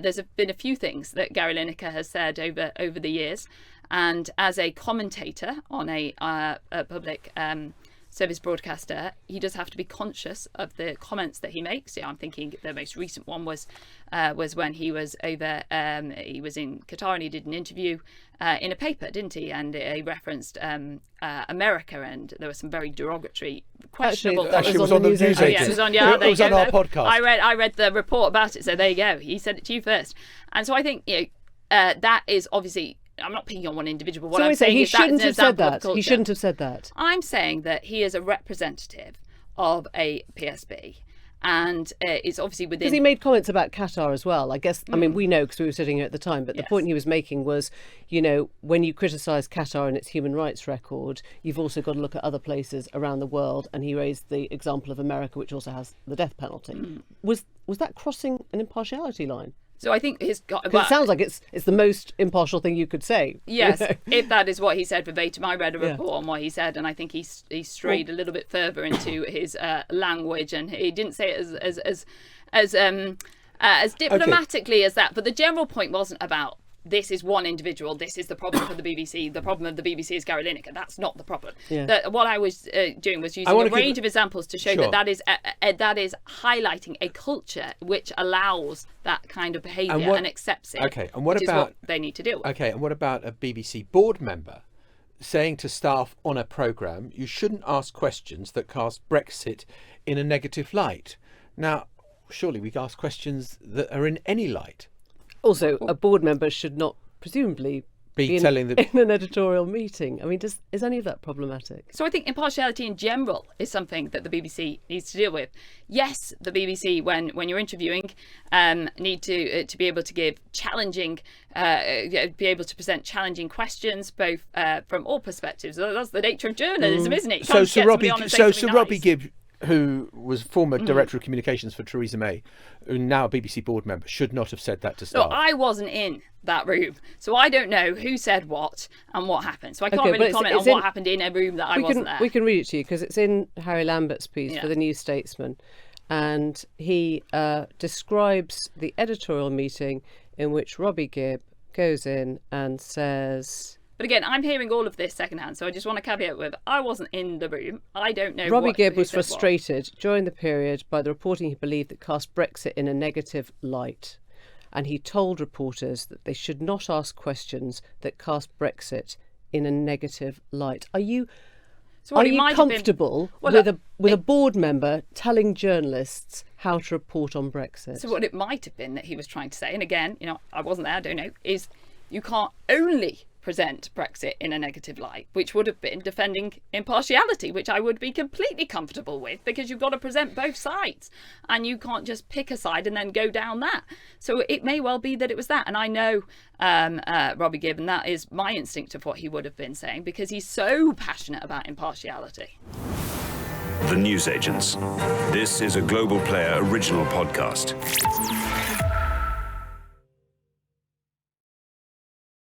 There's been a few things that Gary Lineker has said over the years, and as a commentator on a public service broadcaster, he does have to be conscious of the comments that he makes. I'm thinking the most recent one was when he was over. He was in Qatar and he did an interview in a paper, didn't he? And he referenced America, and there were some very derogatory, questionable. Actually, it was on the news agent. It was on our podcast. I read the report about it, so there you go. He said it to you first, and so I think that is obviously. I'm not picking on one individual. What I'm saying he is shouldn't that's have an said that. example of He shouldn't have said that. I'm saying that he is a representative of a PSB, and it's obviously within. Because he made comments about Qatar as well. I guess. I mean, we know because we were sitting here at the time. But the point he was making was, when you criticise Qatar and its human rights record, you've also got to look at other places around the world. And he raised the example of America, which also has the death penalty. Was that crossing an impartiality line? So I think it sounds like it's the most impartial thing you could say. Yes, if that is what he said verbatim. I read a report on what he said, and I think he strayed a little bit further into his language, and he didn't say it as diplomatically as that. But the general point wasn't about this is one individual, this is the problem for the BBC. The problem of the BBC is Gary Lineker. That's not the problem. What I was doing was using a range of examples to show that is highlighting a culture which allows that kind of behaviour and accepts it. Okay, and what what they need to deal with. Okay, and what about a BBC board member saying to staff on a programme, you shouldn't ask questions that cast Brexit in a negative light? Now, surely we ask questions that are in any light. Also, a board member should not presumably be in an editorial meeting. I mean, is any of that problematic? So I think impartiality in general is something that the BBC needs to deal with. Yes, the BBC, when you're interviewing, need to be able to give challenging, be able to present challenging questions, both from all perspectives. That's the nature of journalism, isn't it? So Robbie Gibb, who was former Director of Communications for Theresa May, who now a BBC board member, should not have said that to staff. No, I wasn't in that room, so I don't know who said what and what happened. So I can't really comment on what happened in a room that I wasn't there. We can read it to you because it's in Harry Lambert's piece for the New Statesman, and he describes the editorial meeting in which Robbie Gibb goes in and says... But again, I'm hearing all of this secondhand, so I just want to caveat with, I wasn't in the room. I don't know. Robbie Gibb was frustrated during the period by the reporting he believed that cast Brexit in a negative light. And he told reporters that they should not ask questions that cast Brexit in a negative light. Are you comfortable with a board member telling journalists how to report on Brexit? So what it might have been that he was trying to say, and again, I wasn't there, I don't know, is you can't only present Brexit in a negative light, which would have been defending impartiality, which I would be completely comfortable with, because you've got to present both sides and you can't just pick a side and then go down that. So it may well be that it was that. And I know Robbie Gibb, and that is my instinct of what he would have been saying, because he's so passionate about impartiality. The Newsagents. This is a Global Player original podcast.